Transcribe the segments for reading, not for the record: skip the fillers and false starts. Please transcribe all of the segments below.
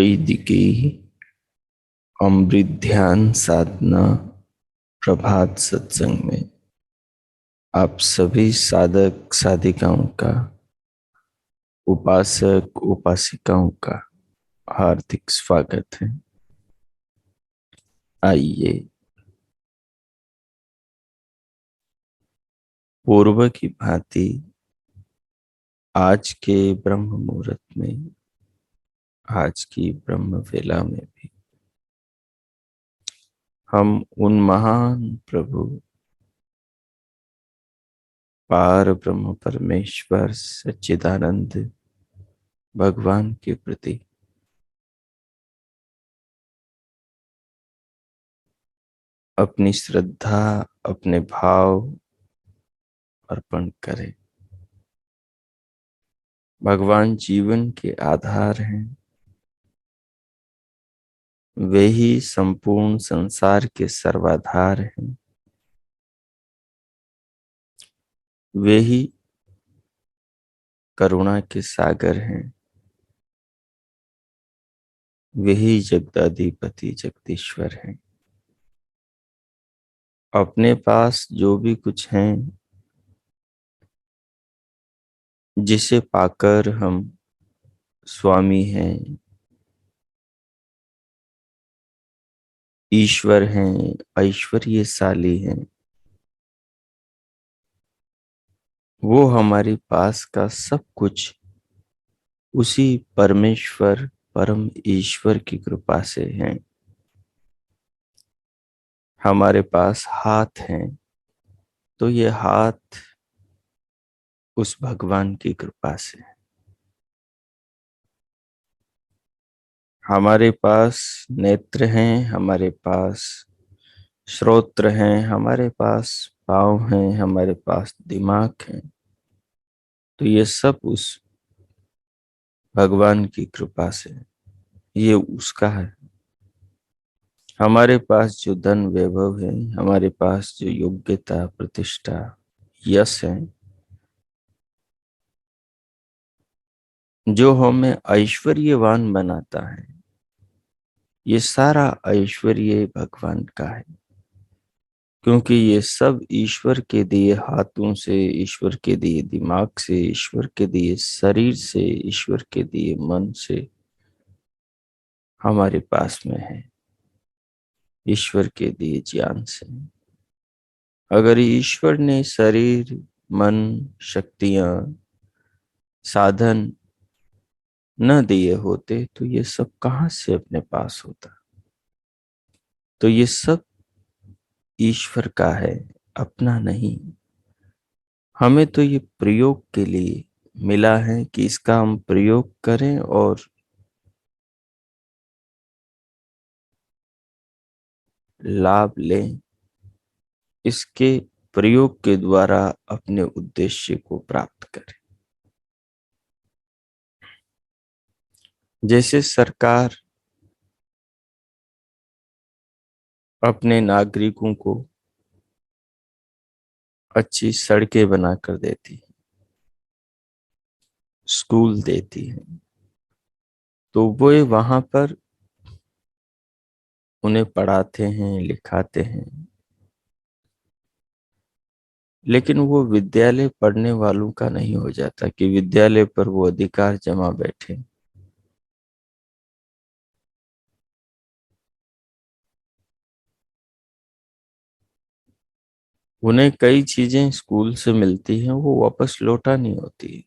वैदिकी अमृत ध्यान साधना प्रभात सत्संग में आप सभी साधक साधिकाओं का, उपासक उपासिकाओं का हार्दिक स्वागत है। आइए पूर्व की भांति आज के ब्रह्म मुहूर्त में, आज की ब्रह्म वेला में भी हम उन महान प्रभु पार ब्रह्म परमेश्वर सच्चिदानंद भगवान के प्रति अपनी श्रद्धा, अपने भाव अर्पण करें। भगवान जीवन के आधार हैं। वे ही संपूर्ण संसार के सर्वाधार हैं। वे ही करुणा के सागर हैं। वे ही जगदाधिपति जगदीश्वर हैं। अपने पास जो भी कुछ हैं, जिसे पाकर हम स्वामी हैं, ईश्वर हैं, ऐश्वर्यशाली हैं, वो हमारे पास का सब कुछ उसी परमेश्वर परम ईश्वर की कृपा से हैं। हमारे पास हाथ हैं तो ये हाथ उस भगवान की कृपा से है। हमारे पास नेत्र हैं, हमारे पास श्रोत्र हैं, हमारे पास पाँव हैं, हमारे पास दिमाग है, तो ये सब उस भगवान की कृपा से है। ये उसका है। हमारे पास जो धन वैभव है, हमारे पास जो योग्यता प्रतिष्ठा यश है, जो हमें ऐश्वर्यवान बनाता है, ये सारा ऐश्वर्य भगवान का है। क्योंकि ये सब ईश्वर के दिए हाथों से, ईश्वर के दिए दिमाग से, ईश्वर के दिए शरीर से, ईश्वर के दिए मन से हमारे पास में है, ईश्वर के दिए ज्ञान से। अगर ईश्वर ने शरीर, मन, शक्तियां, साधन न दिए होते तो ये सब कहां से अपने पास होता। तो ये सब ईश्वर का है, अपना नहीं। हमें तो ये प्रयोग के लिए मिला है कि इसका हम प्रयोग करें और लाभ लें, इसके प्रयोग के द्वारा अपने उद्देश्य को प्राप्त करें। जैसे सरकार अपने नागरिकों को अच्छी सड़कें बनाकर देती है, स्कूल देती है, तो वो वहां पर उन्हें पढ़ाते हैं, लिखाते हैं, लेकिन वो विद्यालय पढ़ने वालों का नहीं हो जाता कि विद्यालय पर वो अधिकार जमा बैठे। उन्हें कई चीजें स्कूल से मिलती हैं, वो वापस लौटा नहीं होती,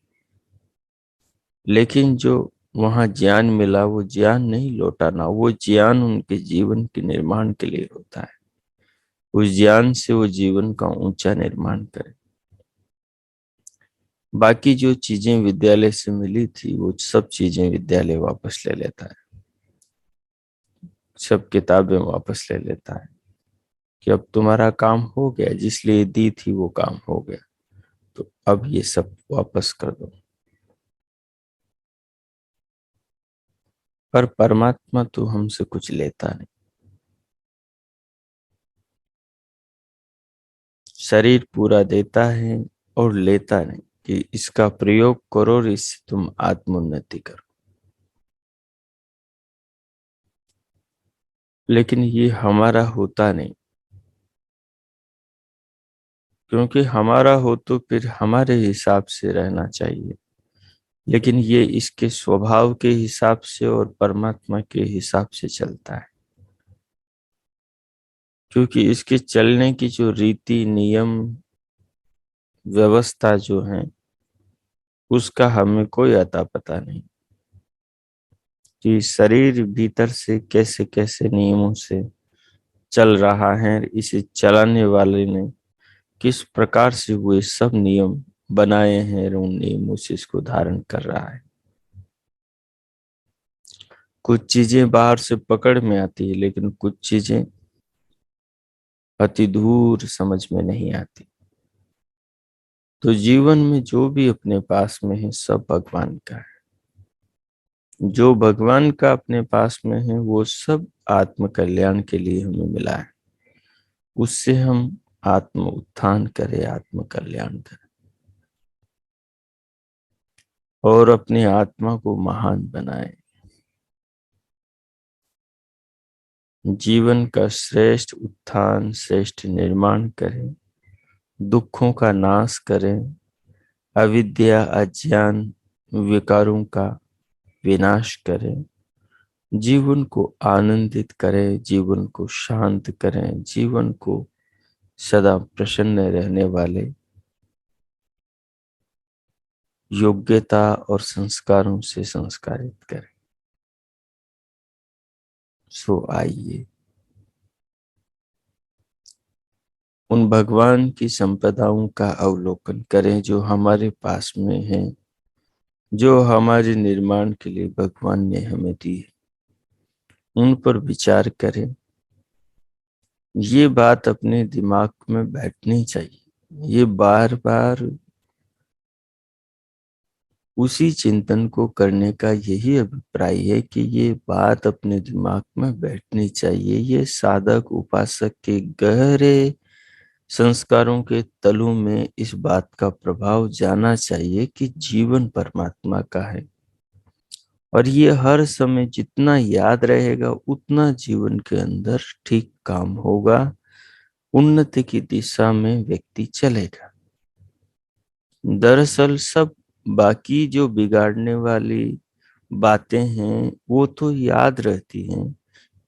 लेकिन जो वहां ज्ञान मिला वो ज्ञान नहीं लौटाना, वो ज्ञान उनके जीवन के निर्माण के लिए होता है। उस ज्ञान से वो जीवन का ऊंचा निर्माण करें। बाकी जो चीजें विद्यालय से मिली थी वो सब चीजें विद्यालय वापस ले लेता है, सब किताबें वापस ले लेता है कि अब तुम्हारा काम हो गया, जिस लिए दी थी वो काम हो गया, तो अब ये सब वापस कर दो। पर परमात्मा तो हमसे कुछ लेता नहीं, शरीर पूरा देता है और लेता नहीं कि इसका प्रयोग करो और इससे तुम आत्मोन्नति करो। लेकिन ये हमारा होता नहीं, क्योंकि हमारा हो तो फिर हमारे हिसाब से रहना चाहिए, लेकिन ये इसके स्वभाव के हिसाब से और परमात्मा के हिसाब से चलता है। क्योंकि इसके चलने की जो रीति नियम व्यवस्था जो है उसका हमें कोई अता पता नहीं कि शरीर भीतर से कैसे कैसे नियमों से चल रहा है, इसे चलाने वाले ने किस प्रकार से वो सब नियम बनाए हैं और उन नियमों से इसको धारण कर रहा है। कुछ चीजें बाहर से पकड़ में आती है, लेकिन कुछ चीजें अति दूर समझ में नहीं आती। तो जीवन में जो भी अपने पास में है सब भगवान का है। जो भगवान का अपने पास में है वो सब आत्म कल्याण के लिए हमें मिला है। उससे हम आत्म उत्थान करें, आत्म कल्याण करें और अपनी आत्मा को महान बनाए, जीवन का श्रेष्ठ उत्थान श्रेष्ठ निर्माण करें, दुखों का नाश करें, अविद्या अज्ञान विकारों का विनाश करें, जीवन को आनंदित करें, जीवन को शांत करें, जीवन को सदा प्रसन्न रहने वाले योग्यता और संस्कारों से संस्कारित करें। सो आइए उन भगवान की संपदाओं का अवलोकन करें जो हमारे पास में है, जो हमारे निर्माण के लिए भगवान ने हमें दी है, उन पर विचार करें। ये बात अपने दिमाग में बैठनी चाहिए, ये बार बार उसी चिंतन को करने का यही अभिप्राय है कि ये बात अपने दिमाग में बैठनी चाहिए। ये साधक उपासक के गहरे संस्कारों के तलों में इस बात का प्रभाव जाना चाहिए कि जीवन परमात्मा का है, और ये हर समय जितना याद रहेगा उतना जीवन के अंदर ठीक काम होगा, उन्नति की दिशा में व्यक्ति चलेगा। दरअसल सब बाकी जो बिगाड़ने वाली बातें हैं वो तो याद रहती हैं,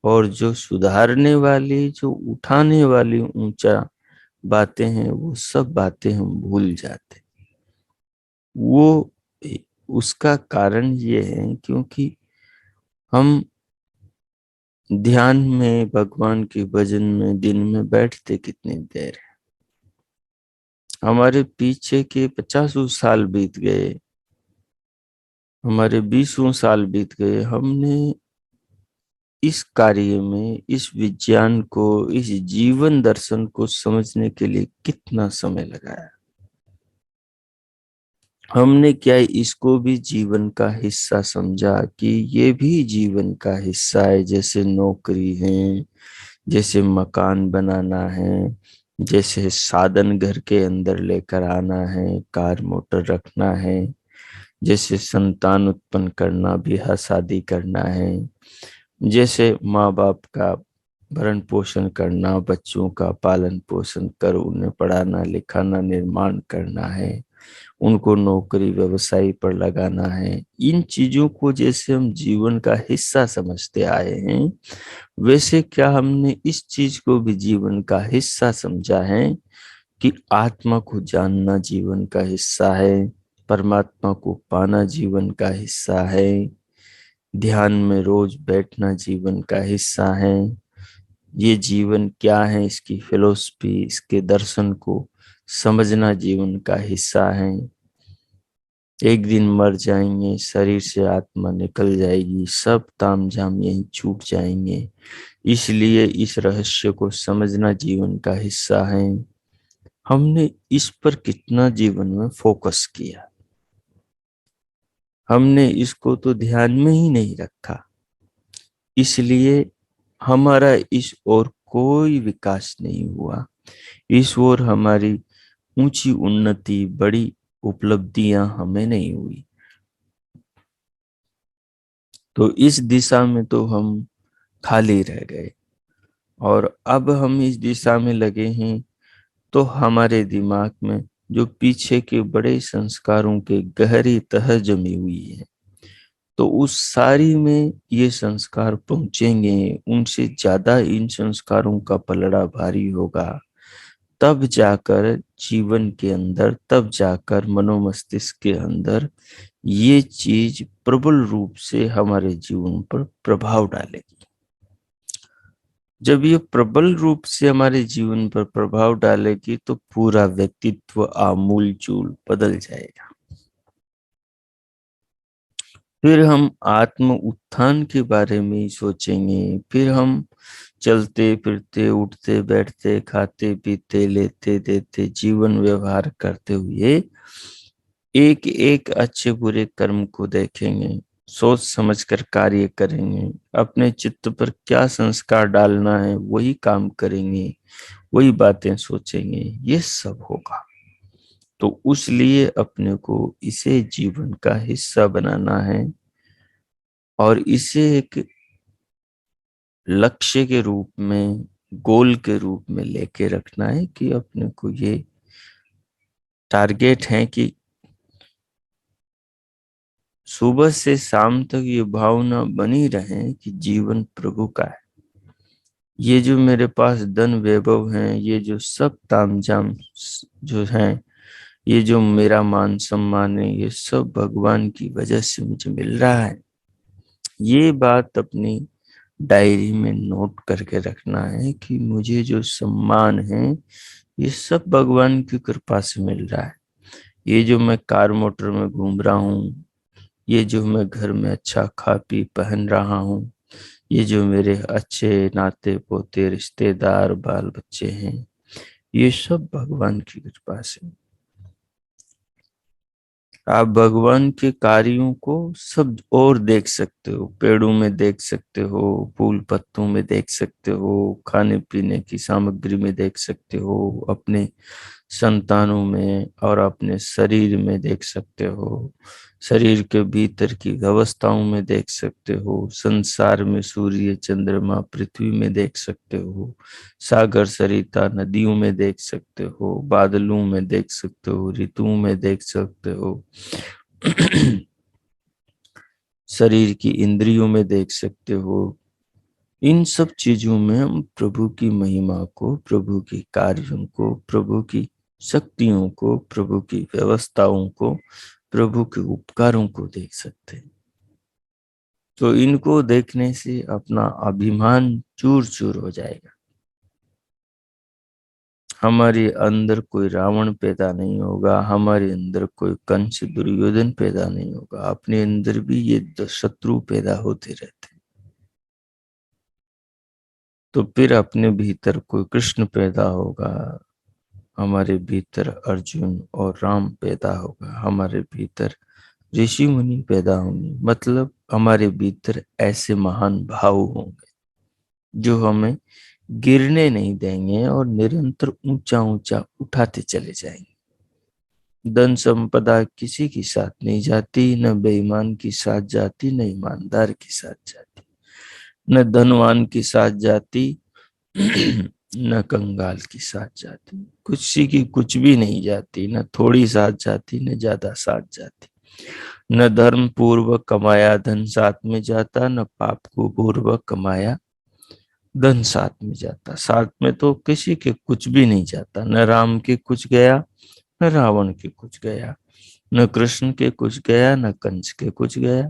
और जो सुधारने वाली, जो उठाने वाली ऊंचा बातें हैं वो सब बातें हम भूल जाते। वो उसका कारण ये है क्योंकि हम ध्यान में, भगवान के भजन में दिन में बैठते कितनी देर है, हमारे पीछे के 50 साल बीत गए, हमारे 20 साल बीत गए, हमने इस कार्य में, इस विज्ञान को, इस जीवन दर्शन को समझने के लिए कितना समय लगाया। हमने क्या इसको भी जीवन का हिस्सा समझा कि ये भी जीवन का हिस्सा है, जैसे नौकरी है, जैसे मकान बनाना है, जैसे साधन घर के अंदर लेकर आना है, कार मोटर रखना है, जैसे संतान उत्पन्न करना, ब्याह शादी करना है, जैसे माँ बाप का भरण पोषण करना, बच्चों का पालन पोषण कर उन्हें पढ़ाना लिखाना निर्माण करना है, उनको नौकरी व्यवसाय पर लगाना है। इन चीजों को जैसे हम जीवन का हिस्सा समझते आए हैं, वैसे क्या हमने इस चीज को भी जीवन का हिस्सा समझा है कि आत्मा को जानना जीवन का हिस्सा है, परमात्मा को पाना जीवन का हिस्सा है, ध्यान में रोज बैठना जीवन का हिस्सा है। ये जीवन क्या है, इसकी फिलोसफी, इसके दर्शन को समझना जीवन का हिस्सा है। एक दिन मर जाएंगे, शरीर से आत्मा निकल जाएगी, सब तामझाम यहीं छूट जाएंगे। इसलिए इस रहस्य को समझना जीवन का हिस्सा है। हमने इस पर कितना जीवन में फोकस किया, हमने इसको तो ध्यान में ही नहीं रखा। इसलिए हमारा इस ओर कोई विकास नहीं हुआ, इस ओर हमारी ऊंची उन्नति, बड़ी उपलब्धियां हमें नहीं हुई। तो इस दिशा में तो हम खाली रह गए, और अब हम इस दिशा में लगे हैं तो हमारे दिमाग में जो पीछे के बड़े संस्कारों के गहरी तह जमी हुई है, तो उस सारी में ये संस्कार पहुंचेंगे, उनसे ज्यादा इन संस्कारों का पलड़ा भारी होगा। तब जाकर जीवन के अंदर, तब जाकर मनोमस्तिष्क के अंदर ये चीज प्रबल रूप से हमारे जीवन पर प्रभाव डालेगी। जब ये प्रबल रूप से हमारे जीवन पर प्रभाव डालेगी तो पूरा व्यक्तित्व आमूल चूल बदल जाएगा। फिर हम आत्म उत्थान के बारे में ही सोचेंगे, फिर हम चलते फिरते उठते बैठते खाते पीते लेते देते जीवन व्यवहार करते हुए एक एक अच्छे बुरे कर्म को देखेंगे, सोच समझकर कार्य करेंगे, अपने चित्त पर क्या संस्कार डालना है वही काम करेंगे, वही बातें सोचेंगे, ये सब होगा। तो उस लिए अपने को इसे जीवन का हिस्सा बनाना है और इसे एक लक्ष्य के रूप में, गोल के रूप में लेके रखना है कि अपने को ये टारगेट है कि सुबह से शाम तक ये भावना बनी रहे कि जीवन प्रभु का है। ये जो मेरे पास धन वैभव है, ये जो सब तामझाम जो है, ये जो मेरा मान सम्मान है, ये सब भगवान की वजह से मुझे मिल रहा है। ये बात अपनी डायरी में नोट करके रखना है कि मुझे जो सम्मान है ये सब भगवान की कृपा से मिल रहा है। ये जो मैं कार मोटर में घूम रहा हूँ, ये जो मैं घर में अच्छा खा पी पहन रहा हूँ, ये जो मेरे अच्छे नाते पोते रिश्तेदार बाल बच्चे हैं, ये सब भगवान की कृपा से। आप भगवान के कार्यों को सब और देख सकते हो, पेड़ों में देख सकते हो, फूल पत्तों में देख सकते हो, खाने पीने की सामग्री में देख सकते हो, अपने संतानों में और अपने शरीर में देख सकते हो, शरीर के भीतर की व्यवस्थाओं में देख सकते हो, संसार में सूर्य चंद्रमा पृथ्वी में देख सकते हो, सागर सरिता नदियों में देख सकते हो, बादलों में देख सकते हो, ऋतुओं में देख सकते हो, शरीर की इंद्रियों में देख सकते हो। इन सब चीजों में हम प्रभु की महिमा को, प्रभु के कार्यों को, प्रभु की शक्तियों को, प्रभु की व्यवस्थाओं को, प्रभु के उपकारों को देख सकते हैं। तो इनको देखने से अपना अभिमान चूर चूर हो जाएगा। हमारे अंदर कोई रावण पैदा नहीं होगा, हमारे अंदर कोई कंस दुर्योधन पैदा नहीं होगा, अपने अंदर भी ये शत्रु पैदा होते रहते हैं। तो फिर अपने भीतर कोई कृष्ण पैदा होगा, हमारे भीतर अर्जुन और राम पैदा होगा, हमारे भीतर ऋषि मुनि पैदा होंगे, मतलब हमारे भीतर ऐसे महान भाव होंगे जो हमें गिरने नहीं देंगे और निरंतर ऊंचा ऊंचा उठाते चले जाएंगे। धन संपदा किसी की साथ नहीं जाती, न बेईमान की साथ जाती, न ईमानदार की साथ जाती, न धनवान की साथ जाती, न कंगाल की साथ जाती, किसी की कुछ भी नहीं जाती, न थोड़ी साथ जाती, न ज्यादा साथ जाती। न धर्म पूर्वक कमाया धन साथ में जाता, न पाप को पूर्वक कमाया धन साथ में जाता। साथ में तो किसी के कुछ भी नहीं जाता, न राम के कुछ गया, न रावण के कुछ गया, न कृष्ण के कुछ गया, न कंस के कुछ गया,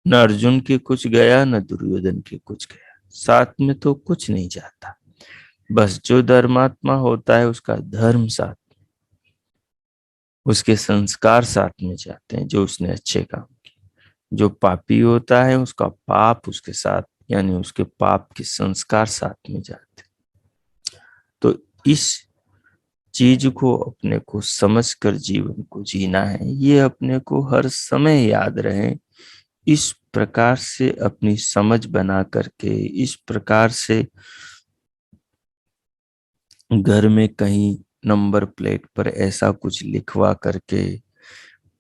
न अर्जुन के कुछ गया, न दुर्योधन के कुछ गया। साथ में तो कुछ नहीं जाता। बस जो धर्मात्मा होता है उसका धर्म साथ, उसके संस्कार साथ में जाते हैं जो उसने अच्छे काम किए। जो पापी होता है उसका पाप उसके साथ, यानी उसके पाप के संस्कार साथ में जाते हैं। तो इस चीज को अपने को समझकर जीवन को जीना है, ये अपने को हर समय याद रहे। इस प्रकार से अपनी समझ बना करके, इस प्रकार से घर में कहीं नंबर प्लेट पर ऐसा कुछ लिखवा करके,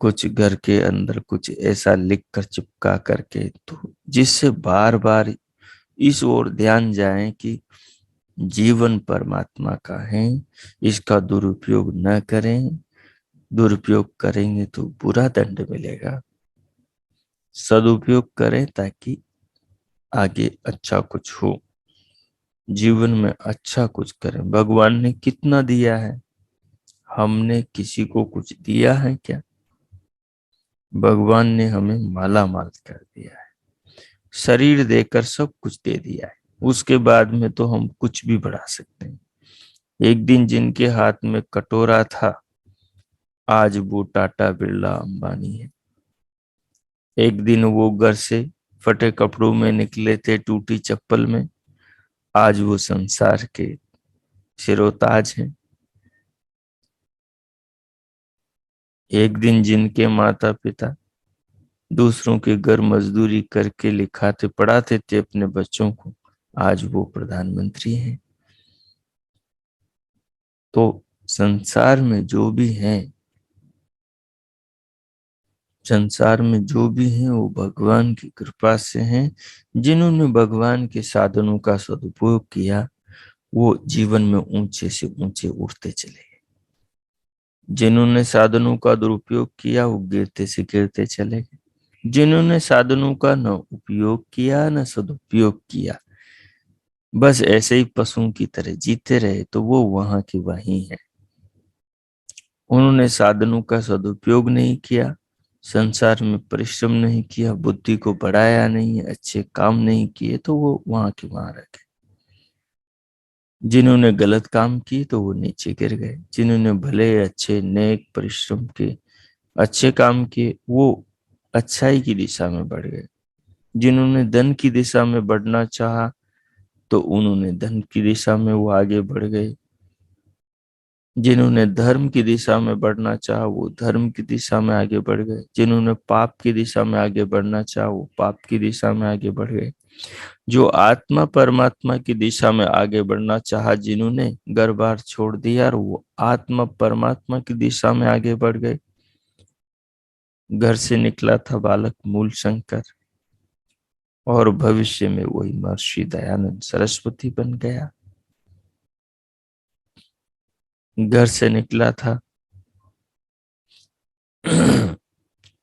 कुछ घर के अंदर कुछ ऐसा लिख कर चिपका करके, तो जिससे बार बार इस ओर ध्यान जाए कि जीवन परमात्मा का है, इसका दुरुपयोग न करें। दुरुपयोग करेंगे तो बुरा दंड मिलेगा। सदुपयोग करें ताकि आगे अच्छा कुछ हो, जीवन में अच्छा कुछ करें। भगवान ने कितना दिया है, हमने किसी को कुछ दिया है क्या? भगवान ने हमें माला माल कर दिया है, शरीर देकर सब कुछ दे दिया है। उसके बाद में तो हम कुछ भी बढ़ा सकते हैं। एक दिन जिनके हाथ में कटोरा था, आज वो टाटा बिरला अंबानी है। एक दिन वो घर से फटे कपड़ों में निकले थे, टूटी चप्पल में, आज वो संसार के सिरोताज हैं। एक दिन जिनके माता पिता दूसरों के घर मजदूरी करके लिखाते पढ़ाते थे अपने बच्चों को, आज वो प्रधानमंत्री हैं। तो संसार में जो भी हैं, संसार में जो भी हैं वो भगवान की कृपा से हैं। जिन्होंने भगवान के साधनों का सदुपयोग किया वो जीवन में ऊंचे से ऊंचे उठते चले गए। जिन्होंने साधनों का दुरुपयोग किया वो गिरते से गिरते चले गए। जिन्होंने साधनों का न उपयोग किया न सदुपयोग किया, बस ऐसे ही पशुओं की तरह जीते रहे, तो वो वहां की वहीं है। उन्होंने साधनों का सदुपयोग नहीं किया, संसार में परिश्रम नहीं किया, बुद्धि को बढ़ाया नहीं, अच्छे काम नहीं किए, तो वो वहां के वहां रह गए। जिन्होंने गलत काम किए तो वो नीचे गिर गए। जिन्होंने भले अच्छे नेक परिश्रम के अच्छे काम किए वो अच्छाई की दिशा में बढ़ गए। जिन्होंने धन की दिशा में बढ़ना चाहा तो उन्होंने धन की दिशा में वो आगे बढ़ गए। जिन्होंने धर्म की दिशा में बढ़ना चाहा वो धर्म की दिशा में आगे बढ़ गए। जिन्होंने पाप की दिशा में आगे बढ़ना चाहा वो पाप की दिशा में आगे बढ़ गए। जो आत्मा परमात्मा की दिशा में आगे बढ़ना चाहा, जिन्होंने घर बार छोड़ दिया और वो आत्मा परमात्मा की दिशा में आगे बढ़ गए। घर से निकला था बालक मूल शंकर और भविष्य में वही महर्षि दयानंद सरस्वती बन गया। घर से निकला था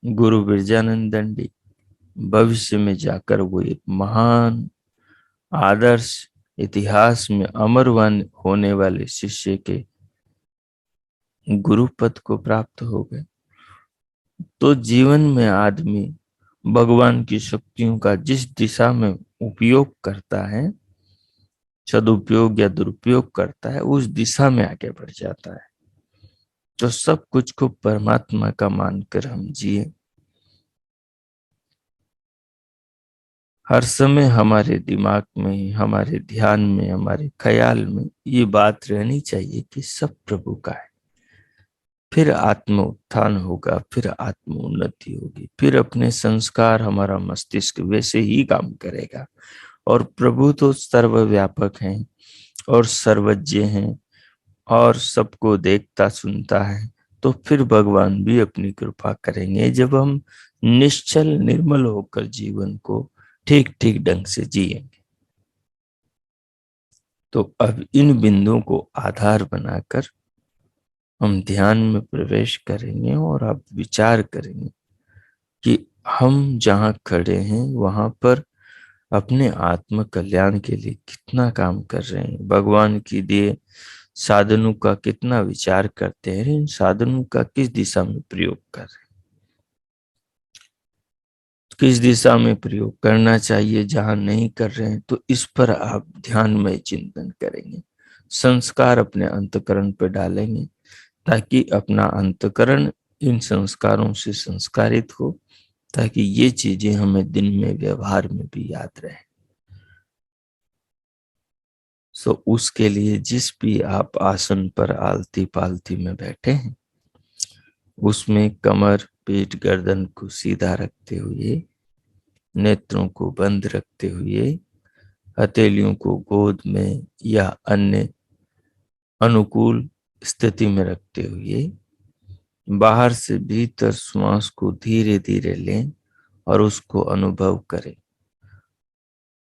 गुरु बिरजानंद दंडी, भविष्य में जाकर वो एक महान आदर्श इतिहास में अमरवान होने वाले शिष्य के गुरु पद को प्राप्त हो गए। तो जीवन में आदमी भगवान की शक्तियों का जिस दिशा में उपयोग करता है सदुपयोग या दुरुपयोग करता है, उस दिशा में आगे बढ़ जाता है। तो सब कुछ को परमात्मा का मानकर हम जिए। हर समय हमारे दिमाग में, हमारे ध्यान में, हमारे ख्याल में ये बात रहनी चाहिए कि सब प्रभु का है। फिर आत्म उत्थान होगा, फिर आत्म उन्नति होगी, फिर अपने संस्कार, हमारा मस्तिष्क वैसे ही काम करेगा। और प्रभु तो सर्वव्यापक हैं और सर्वज्ञ हैं और सबको देखता सुनता है। तो फिर भगवान भी अपनी कृपा करेंगे जब हम निश्चल निर्मल होकर जीवन को ठीक ठीक ढंग से जिएंगे। तो अब इन बिंदुओं को आधार बनाकर हम ध्यान में प्रवेश करेंगे और आप विचार करेंगे कि हम जहाँ खड़े हैं वहां पर अपने आत्म कल्याण के लिए कितना काम कर रहे हैं, भगवान की दिए साधनों का कितना विचार करते हैं, इन साधनों का किस दिशा में प्रयोग कर रहे हैं, किस दिशा में प्रयोग करना चाहिए, जहां नहीं कर रहे हैं तो इस पर आप ध्यान में चिंतन करेंगे, संस्कार अपने अंतकरण पर डालेंगे ताकि अपना अंतकरण इन संस्कारों से संस्कारित हो, ताकि ये चीजें हमें दिन में व्यवहार में भी याद रहे। सो उसके लिए जिस भी आप आसन पर आलती पालती में बैठे हैं, उसमें कमर, पीठ, गर्दन को सीधा रखते हुए, नेत्रों को बंद रखते हुए, हथेलियों को गोद में या अन्य अनुकूल स्थिति में रखते हुए, बाहर से भीतर श्वास को धीरे धीरे लें और उसको अनुभव करें।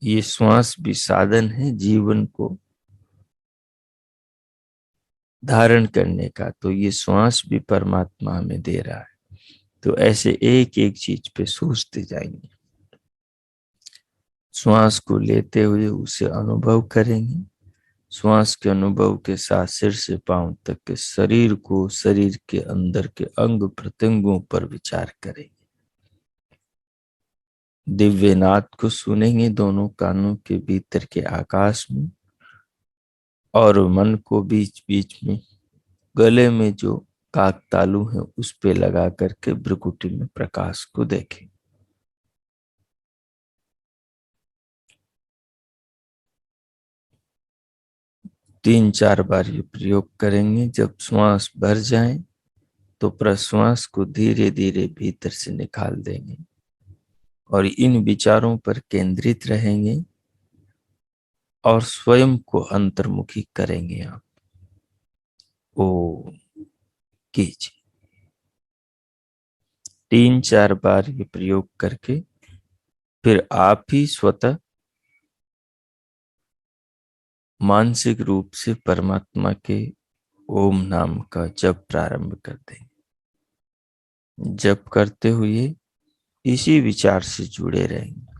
ये श्वास भी साधन है जीवन को धारण करने का, तो ये श्वास भी परमात्मा हमें दे रहा है। तो ऐसे एक एक चीज पे सोचते जाएंगे, श्वास को लेते हुए उसे अनुभव करेंगे, श्वास के अनुभव के साथ सिर से पांव तक के शरीर को, शरीर के अंदर के अंग प्रत्यंगों पर विचार करेंगे, दिव्य नाद को सुनेंगे दोनों कानों के भीतर के आकाश में, और मन को बीच बीच में गले में जो काक तालु है उस पे लगा करके भ्रुकुटी में प्रकाश को देखें। तीन चार बार ये प्रयोग करेंगे। जब श्वास भर जाए तो प्रश्वास को धीरे धीरे भीतर से निकाल देंगे और इन विचारों पर केंद्रित रहेंगे और स्वयं को अंतर्मुखी करेंगे। आप ओ कीजिए, तीन चार बार ये प्रयोग करके फिर आप ही स्वतः मानसिक रूप से परमात्मा के ओम नाम का जप प्रारंभ कर देंगे। जप करते हुए इसी विचार से जुड़े रहेंगे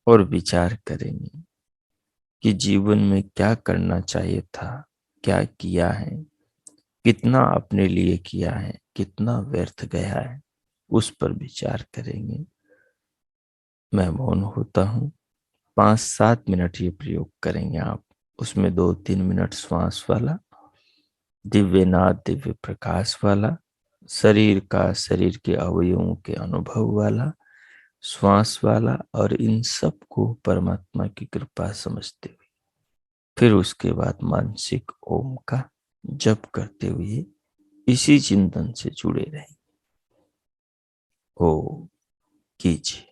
और विचार करेंगे कि जीवन में क्या करना चाहिए था, क्या किया है, कितना अपने लिए किया है, कितना व्यर्थ गया है, उस पर विचार करेंगे। मैं मौन होता हूँ, 5-7 मिनट ये प्रयोग करेंगे आप। उसमें 2-3 मिनट श्वास वाला, दिव्य नाद, दिव्य प्रकाश वाला, शरीर का, शरीर के अवयवों के अनुभव वाला, श्वास वाला, और इन सब को परमात्मा की कृपा समझते हुए फिर उसके बाद मानसिक ओम का जप करते हुए इसी चिंतन से जुड़े रहें। ओ कीजिए।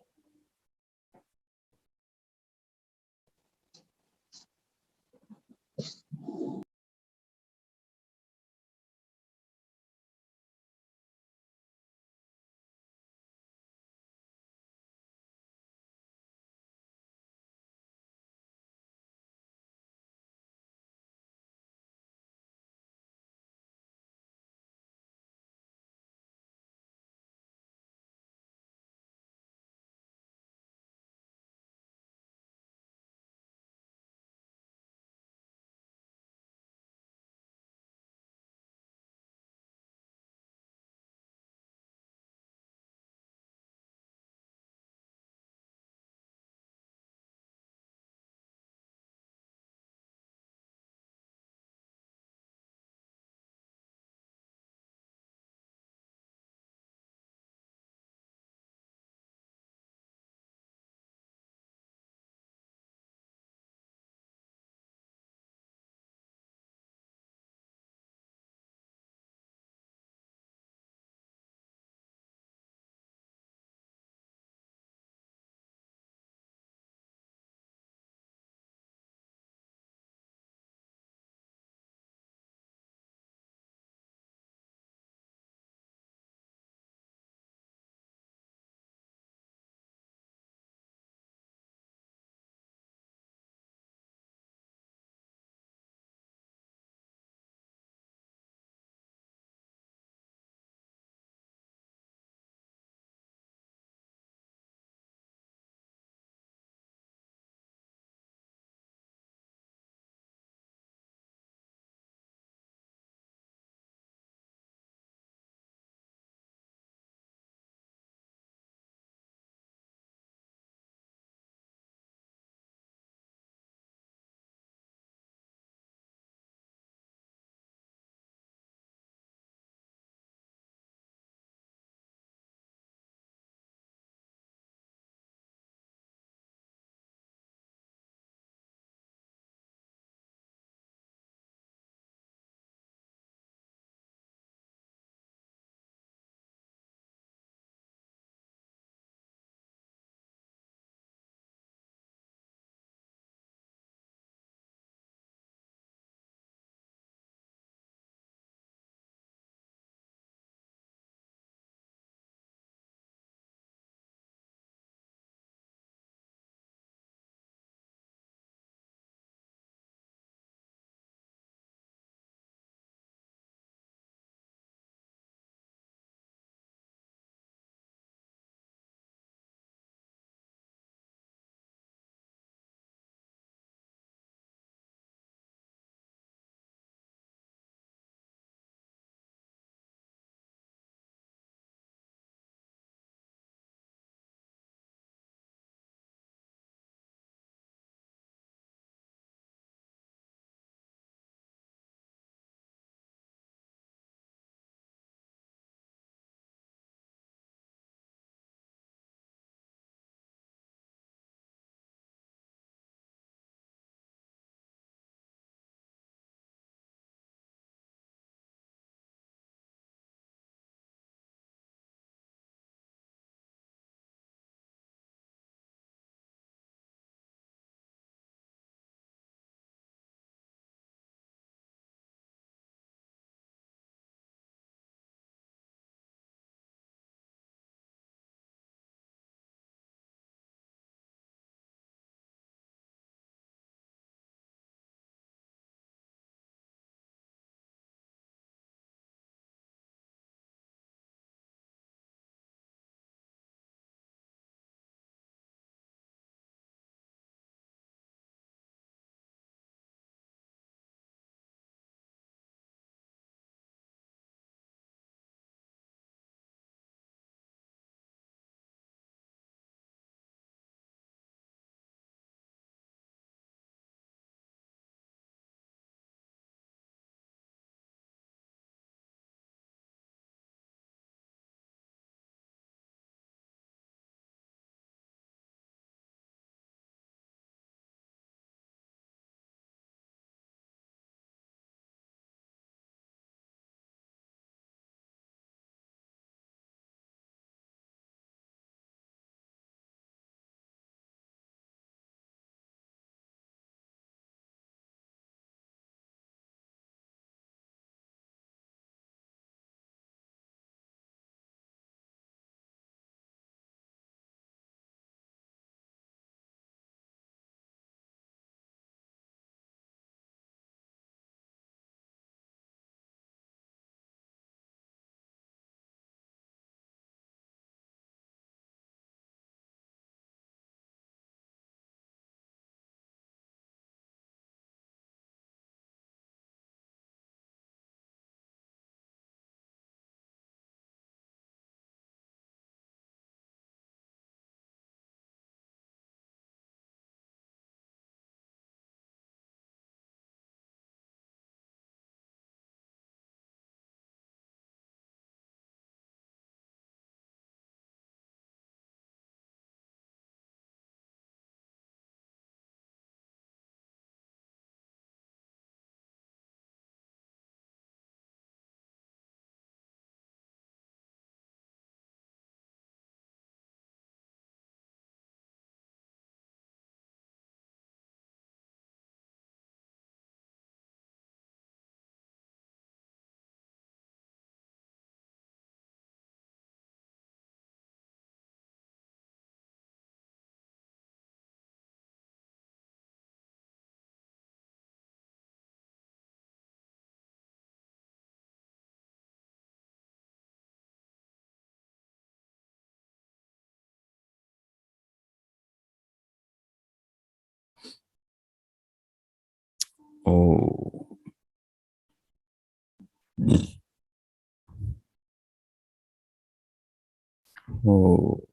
हो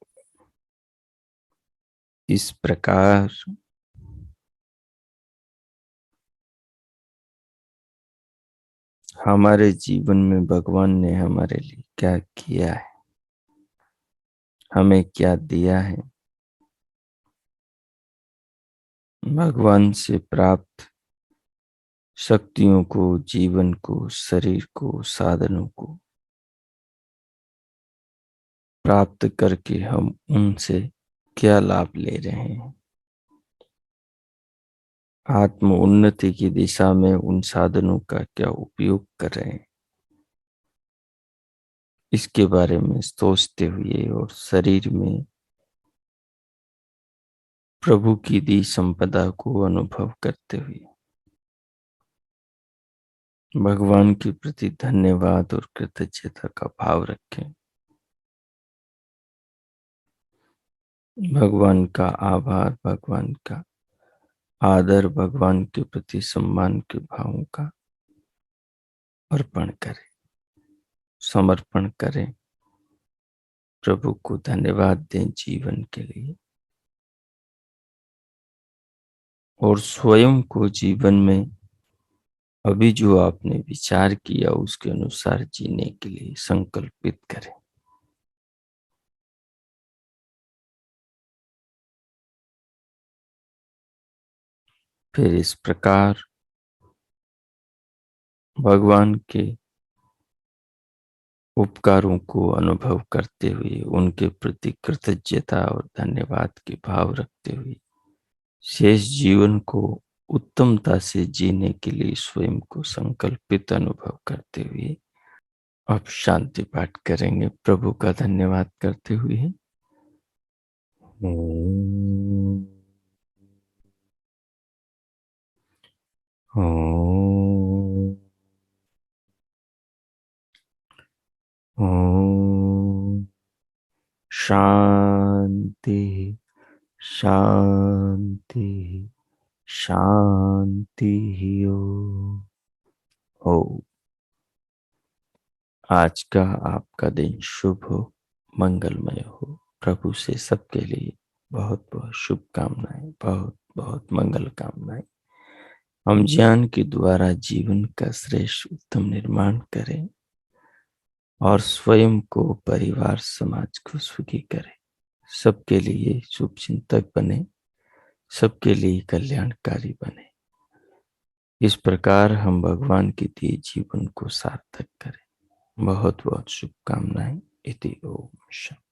इस प्रकार हमारे जीवन में भगवान ने हमारे लिए क्या किया है, हमें क्या दिया है, भगवान से प्राप्त शक्तियों को, जीवन को, शरीर को, साधनों को प्राप्त करके हम उनसे क्या लाभ ले रहे हैं। आत्म उन्नति की दिशा में उन साधनों का क्या उपयोग कर रहे हैं, इसके बारे में सोचते हुए और शरीर में प्रभु की दी संपदा को अनुभव करते हुए भगवान के प्रति धन्यवाद और कृतज्ञता का भाव रखें। भगवान का आभार, भगवान का आदर, भगवान के प्रति सम्मान के भावों का अर्पण करें, समर्पण करें। प्रभु को धन्यवाद दें जीवन के लिए और स्वयं को जीवन में अभी जो आपने विचार किया उसके अनुसार जीने के लिए संकल्पित करें। फिर इस प्रकार भगवान के उपकारों को अनुभव करते हुए उनके प्रति कृतज्ञता और धन्यवाद के भाव रखते हुए शेष जीवन को उत्तमता से जीने के लिए स्वयं को संकल्पित अनुभव करते हुए अब शांति पाठ करेंगे, प्रभु का धन्यवाद करते हुए। ओम ओम ओम शांति शांति शांति हो। आज का आपका दिन शुभ हो, मंगलमय हो। प्रभु से सबके लिए बहुत बहुत शुभकामनाएं, बहुत बहुत मंगल कामनाएं। हम ज्ञान के द्वारा जीवन का श्रेष्ठ उत्तम निर्माण करें और स्वयं को, परिवार, समाज को सुखी करें। सबके लिए शुभ चिंतक बने, सबके लिए कल्याणकारी बने। इस प्रकार हम भगवान के दिए जीवन को सार्थक करें। बहुत बहुत शुभकामनाएं। इति ओम शांति।